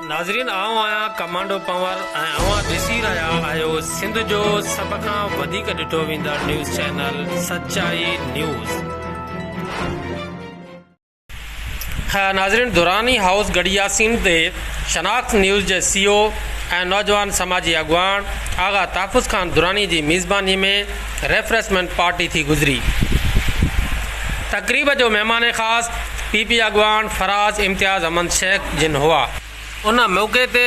नाज़रीन आऊं आहियां कमांडो पंवर ऐं अवां ॾिसी रहिया आहियो सिंध जो सभ खां वधीक ॾिठो वेंदड़ न्यूज़ चैनल सचाई न्यूज़। नाज़रीन दुरानी हाउस गड़ियासीन ते शनाख्त न्यूज़ जे CEO ऐं नौजवान समाजी अॻवान आगा तहफ़ुज़ खान दुरानी जी मेज़बानी में रेफ्रेशमेंट पार्टी थी गुज़री। तक़रीब जो महिमान ख़ासि PP अॻवान फराज़ इम्तियाज़ अहमद शेख जिन हुआ। उन मौक़े ते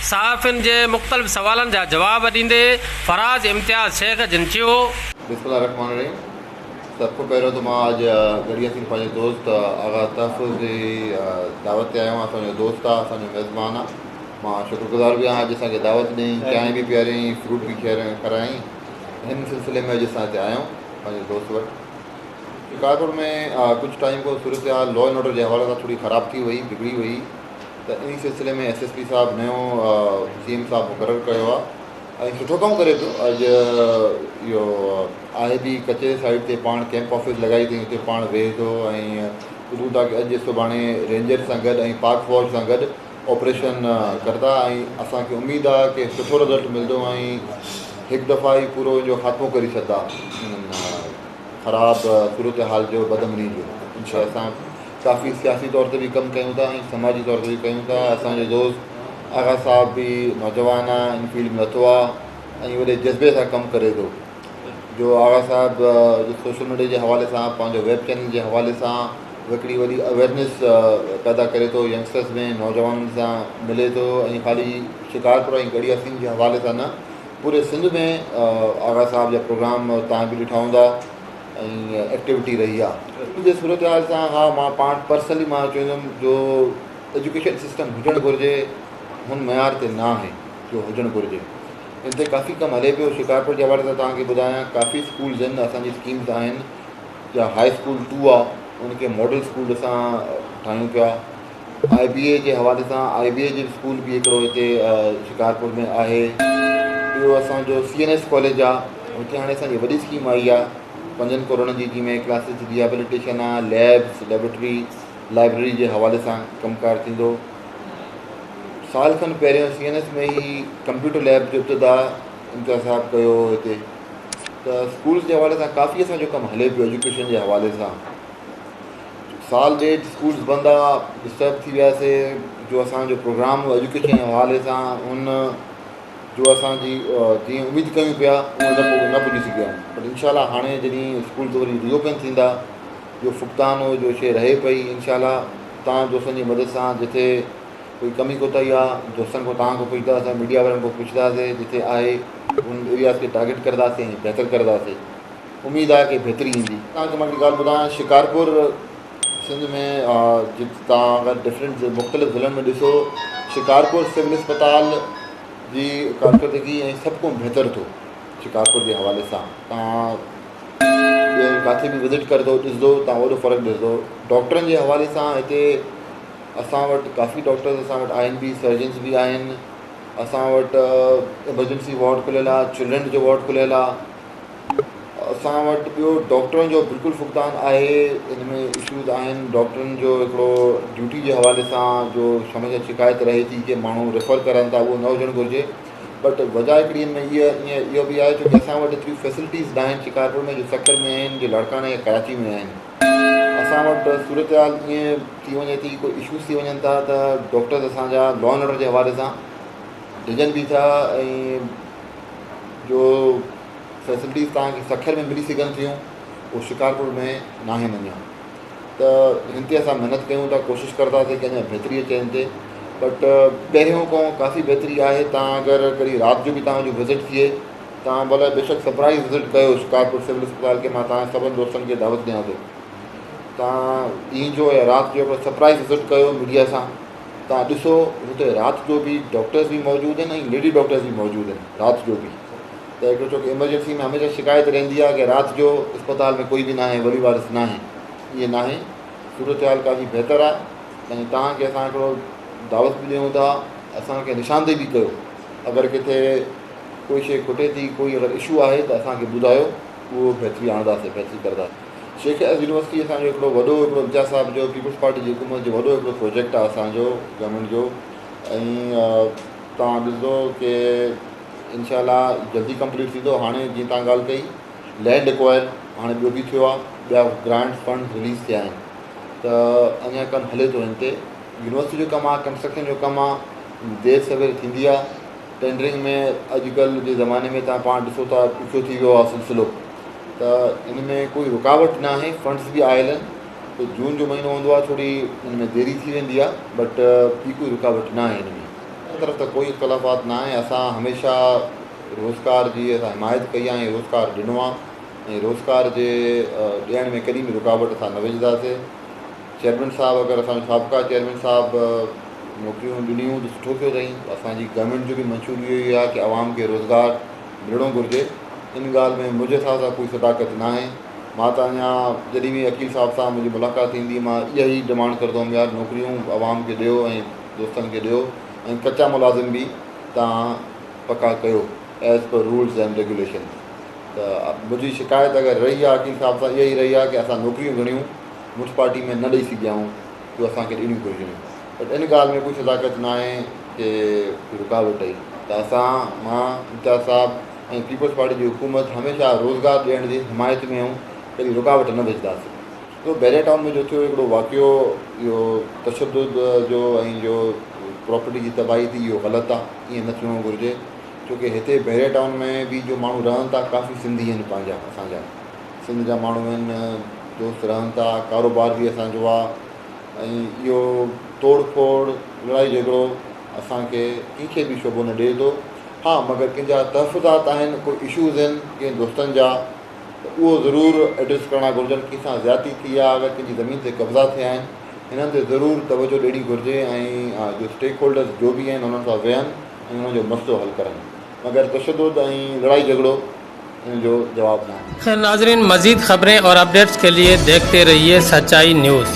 सहाफ़ियुनि जे मुख़्तलिफ़ सवालनि जा जवाब ॾींदे फराज़ इम्तियाज़ शेख जिन चयो, बिस्मिल्लाहिर्रहमानिर्रहीम। सबको पहिरियों तो मां अॼु गड़ियासीन पंहिंजे दोस्त आगा तहफ़ुज़ जी दावत ते आयो आहियां। असांजो दोस्त आहे, असांजो मेज़बान आहे। मां शुक्रगुज़ार बि आहियां अॼु असांखे दावत ॾिनी, चांहि बि पीआरियईं, फ्रूट बि खारायईं। हिन सिलसिले में अॼु असां हिते आया आहियूं पंहिंजे दोस्त वटि। शिकारपुर में कुझु टाइम खां सूरत हाल लॉ एंड ऑर्डर जे हवाले सां थोड़ी ख़राब थी वई, बिगड़ी वई, त इन सिलसिले में SSP साहिबु नयो CM साहिबु मुक़ररु कयो आहे ऐं सुठो कमु करे पियो। अॼु इहो आहे बि कचहरी साइड ते पाण कैंप ऑफिस लॻाई अथई, हुते पाण वेहे थो ऐं ॿुधूं था की अॼु सुभाणे रेंजर सां गॾु ऐं पाक फौज सां गॾु ऑपरेशन कंदा ऐं असांखे उमेदु आहे की सुठो रिज़ल्ट मिलंदो ऐं हिकु दफ़ा ई पूरो इनजो ख़ात्मो करे छॾंदा ख़राबु सूरत हाल जो, बदमनी जो। इनशा असां काफ़ी सियासी तौर ते बि कमु कयूं था ऐं समाजी तौर ते बि कयूं था। असांजो दोस्त आगा साहिबु बि नौजवान आहे, इन फील्ड में लथो आहे ऐं वॾे जज़्बे सां कमु करे थो। जो आगा साहिबु सोशल मीडिया जे हवाले सां, पंहिंजो वेब चैनल जे हवाले सां हिकिड़ी वॾी अवेयरनेस पैदा करे थो यंगस्टर्स में, नौजवाननि सां मिले थो ऐं ख़ाली शिकारपुर ऐं गड़ियासीन जे हवाले सां न, पूरे सिंध में आगा साहिब जा प्रोग्राम तव्हां बि ॾिठा हूंदा ऐं एक्टिविटी रही आहे। मुंहिंजे सूरत हाल सां हा मां पाण पर्सनली मां चवंदुमि जो एजुकेशन सिस्टम हुजणु घुरिजे हुन मयार ते न आहे जो हुजणु घुरिजे। हिते काफ़ी कमु हले पियो। शिकारपुर जे हवाले सां तव्हांखे ॿुधायां, काफ़ी स्कूल्स आहिनि, असांजी स्कीम्स आहिनि। या हाई स्कूल 2 आहे, उनखे मॉडल स्कूल असां ठाहियूं पिया। IBA जे हवाले सां IBA जो स्कूल बि हिकिड़ो हिते शिकारपुर में आहे। ॿियो असांजो CNS कॉलेज आहे, हुते हाणे असांजी वॾी स्कीम आई आहे 5 करोड़ जी, जंहिंमें क्लासिस रिहेबिलिटेशन आहे, लैब्स, लेबोरेटरी, लाइब्रेरी जे हवाले सां कमकार थींदो। साल खनि पहिरियों CNS में ई कंप्यूटर लैब जो इब्तिदा इम्तियाज़ साहिबु कयो हिते। त स्कूल्स जे हवाले सां काफ़ी असांजो कमु हले पियो एजुकेशन जे हवाले सां। साल ॾेढ स्कूल्स बंदि आहे, डिस्टर्ब थी वियासीं जो असांजो प्रोग्राम एजुकेशन जे हवाले सां उन जो असांजी जीअं उमेदु कयूं पिया उहो न पुॼी सघिया। बट इनशाला हाणे जॾहिं स्कूल वरी रीओपन थींदा, जो फुक़तान हो जो शइ रहे पई, इनशाला तव्हां दोस्तनि जी मदद सां जिथे कोई कमी कोताही आहे दोस्तनि खां तव्हां खां पुछंदासीं, मीडिया वारनि खां पुछंदासीं, जिथे आहे उन एरियाज़ खे टारगेट कंदासीं ऐं बहितर कंदासीं। उमेदु आहे की बहितरी ईंदी। तव्हांखे मां हिकिड़ी ॻाल्हि ॿुधायां, शिकारपुर सिंध में तव्हां अगरि डिफरेंट मुख़्तलिफ़ ज़िलनि में ॾिसो, शिकारपुर सिविल अस्पताल जी कारकर्दगी ऐं सभु को बहितर थो। शिकारपुर जे हवाले सां तव्हां किथे बि विज़िट कंदो ॾिसंदो, तव्हां वॾो फ़र्क़ु ॾिसंदो। डॉक्टरनि जे हवाले सां हिते असां वटि काफ़ी डॉक्टर्स असां वटि आहिनि बि, सर्जन्स बि आहिनि। असां वटि एमरजेंसी वार्ड खुलियल आहे, चिल्ड्रन जो वार्ड खुलियल आहे। असां वटि ॿियो डॉक्टरनि जो बिल्कुलु फुक़दान आहे। इन में इशूज़ आहिनि डॉक्टरनि जो, हिकिड़ो ड्यूटी जे हवाले सां जो हमेशह शिकायत रहे थी की माण्हू रेफर करनि था, उहो न हुजणु घुरिजे। बट वजह हिकिड़ी में इहो बि आहे छो की असां वटि एतिरियूं फैसिलिटीज़ न आहिनि शिकारपुर में, जो सकर में आहिनि, जो लाड़काना या कराची में आहिनि। असां वटि सूरत हाल ईअं थी वञे थी, कोई इशूज़ थी वञनि था त डॉक्टर्स असांजा लॉ एंड ऑर्डर जे हवाले सां डिजनि बि था ऐं जो फैसिलिटीज़ तव्हांखे सखर में मिली सघनि थियूं उहो शिकारपुर में न आहिनि अञा। त हिन ते असां महिनत कयूं था, कोशिशि कंदासीं की अञा बहितरी अचे हिन ते। बट पहिरियों खां काफ़ी बहितरी आहे। तव्हां अगरि कॾहिं राति जो बि तव्हांजो विज़िट थिए, तव्हां भले बेशक सरप्राइज़ विज़िट कयो शिकारपुर सिविल अस्पताल खे, मां तव्हां सभिनि दोस्तनि खे दावत ॾियां थो। तव्हां ॾींहं जो या राति जो सरप्राइज़ विज़िट कयो मीडिया सां। तव्हां ॾिसो हुते राति जो बि डॉक्टर्स बि मौजूदु आहिनि ऐं लेडी डॉक्टर्स बि मौजूदु आहिनि राति जो बि। त हिकिड़ो छोकी एमरजेंसी में हमेशह शिकायत रहंदी आहे की राति जो अस्पताल में कोई बि न आहे, वरी वारिस न आहे। ईअं न आहे, सूरत हाल काफ़ी बहितर आहे ऐं तव्हांखे असां हिकिड़ो दावत बि ॾियूं था, असांखे निशानदेही बि कयो। अगरि किथे कोई शइ खुटे थी, कोई अगरि इशू आहे त असांखे ॿुधायो, उहो बहितरी आणंदासीं, बहितरी कंदासीं। शेख यूनिवर्सिटी असांजो हिकिड़ो वॾो हिकिड़ो इम्तियाज़ साहिब जो पीपल्स पार्टी जी हुकूमत जो वॾो हिकिड़ो प्रोजेक्ट आहे असांजो गवर्नमेंट जो। तव्हां ॾिसो कि इंशाल्लाह जल्दी कंप्लीट थींदो। हाणे जीअं तव्हां ॻाल्हि कई लैंड एक्वायर हाणे ॿियो बि थियो आहे, ॿिया ग्रांट फंड रिलीज़ थिया आहिनि, त अञा कमु हले थो। हिन ते यूनिवर्सिटी जो कमु आहे, कंस्ट्रक्शन जो कमु आहे, देरि सवेर थींदी आहे। टेंडरिंग में अॼुकल्ह जे ज़माने में तव्हां पाण ॾिसो था ॾुखियो थी वियो आहे सिलसिलो, त इन में कोई रुकावट न आहे। फंड्स बि आयल आहिनि, तो जून जो महीनो हूंदो आहे, थोरी हिन में देरी थी वेंदी आहे, बट ॿी कोई रुकावट न आहे हिन में। इन तरफ़ त कोई इख़्तिलाफ़ात न आहे। असां हमेशह रोज़गार जी असां हिमायत कई आहे, रोज़गार ॾिनो आहे ऐं रोज़गार जे ॾियण में कॾहिं बि रुकावट असां न विझंदासीं। चेयरमैन साहिबु अगरि असांजो साबिक़ा चेयरमैन साहिबु नौकरियूं ॾिनियूं त सुठो थियो अथई। असांजी गवर्नमेंट जो बि मंशूर इहो ई आहे कि आवाम खे रोज़गार मिलणो घुरिजे। इन ॻाल्हि में मुंहिंजे हिसाब सां कोई सदाकत न आहे। मां त अञा जॾहिं बि वकील साहिब सां मुंहिंजी मुलाक़ात थींदी, मां इहा ई डिमांड कंदो हुउमि, यार नौकरियूं आवाम खे ॾियो ऐं दोस्तनि खे ॾियो ऐं कचा मुलाज़िम बि तव्हां पका कयो as per rules and regulation. त मुंहिंजी शिकायत अगरि रही आहे वकील साहिब सां, इहा ई रही आहे कि असां नौकरियूं घणियूं म्युनिसिपालिटी में न ॾेई सघिया आहियूं, जो असांखे ॾियणियूं घुरिजनि। बट इन ॻाल्हि में कोई सदाकत न आहे कि रुकावट आई। त मां इम्तियाज़ साहिबु ऐं पीपल्स पार्टी जी हुकूमत हमेशह रोज़गार ॾियण जी हिमायत में आहियूं, कॾहिं रुकावट न विझंदासीं। तो बैरिया टाउन में जो थियो हिकिड़ो वाक़ियो, इहो तशद्दुद जो ऐं जो प्रॉपर्टी जी तबाही थी, इहो ग़लति आहे, ईअं न थियणो घुरिजे। छोकी हिते बैरिया टाउन में बि जो माण्हू रहनि था, काफ़ी सिंधी आहिनि, पंहिंजा असांजा सिंध जा माण्हू आहिनि, दोस्त रहनि था, कारोबार बि असांजो आहे। ऐं इहो तोड़ फोड़ लड़ाई झगड़ो असांखे कंहिंखे बि शोभो न ॾिए थो। हा, मगर कंहिंजा तहफ़ुज़ात आहिनि, कोई इशूज़ आहिनि कंहिं दोस्तनि जा, त उहो ज़रूरु एड्रेस करणा घुरिजनि। कंहिंसां ज़्यादती थी आहे, अगरि कंहिंजी ज़मीन ते कब्ज़ा थिया आहिनि, हिननि ते ज़रूरु तवजो ॾियणी घुरिजे ऐं जो स्टेक होल्डर्स जो बि आहिनि उन्हनि सां वेहनि ऐं उन्हनि जो मसइलो हल करनि। मगर तशद्दुद ऐं लड़ाई झगड़ो इन जो जवाब न आहे। नाज़रीन, मज़ीद खबरें और अपडेट्स के लिए देखते रहिए सच्चाई न्यूज़।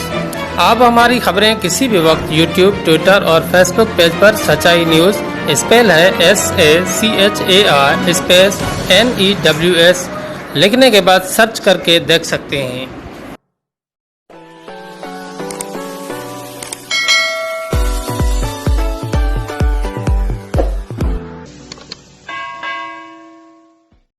आप हमारी खबरें किसी भी वक्त यूट्यूब, ट्विटर और फेसबुक पेज पर सच्चाई न्यूज़ स्पेल है SACHAR स्पेस NEWS लिखने के बाद सर्च करके देख सकते हैं।